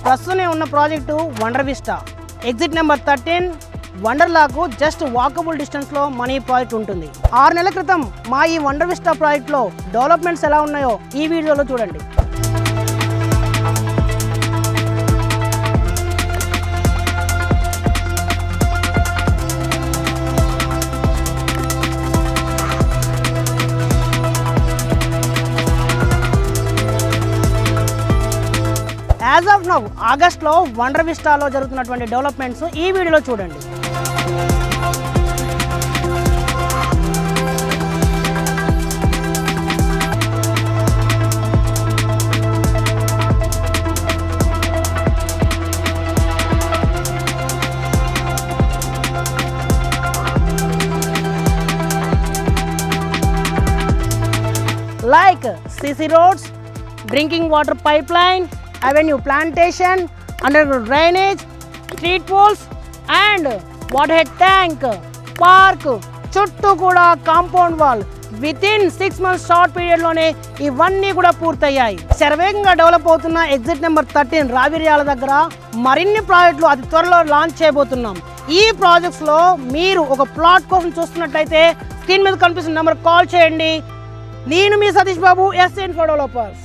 ప్రస్తుతం ఉన్న project Wonder Vista exit number 13 వండర్లాకు జస్ట్ వాకబుల్ డిస్టెన్స్లో మన ఈ ప్రాజెక్ట్ ఉంటుంది. 6 నెలల క్రితం మా ఈ వండర్ విస్టా ప్రాజెక్ట్లో డెవలప్మెంట్స్ ఎలా ఉన్నాయో ఈ వీడియోలో చూడండి. యాజ్ ఆఫ్ నౌ ఆగస్ట్లో వండర్ విస్టాలో జరుగుతున్నటువంటి డెవలప్మెంట్స్ ఈ వీడియోలో చూడండి. Like CC roads, drinking water pipeline, avenue plantation, underground drainage, street poles and water head tank, park, చుట్టూ కూడా compound wall within 6 months short పీరియడ్లోనే ఇవన్నీ కూడా పూర్తయ్యాయి. శరవేగంగా డెవలప్ అవుతున్న ఎగ్జిట్ నెంబర్ 13 రావిర్యాల దగ్గర మరిన్ని ప్రాజెక్టులు అతి త్వరలో లాంచ్ చేయబోతున్నాం. ఈ ప్రాజెక్ట్స్లో మీరు ఒక ప్లాట్ కోసం చూస్తున్నట్లయితే స్క్రీన్ మీద కనిపిస్తున్న నెంబర్ కాల్ చేయండి. నేను మీ Satish Babu, yes info developers.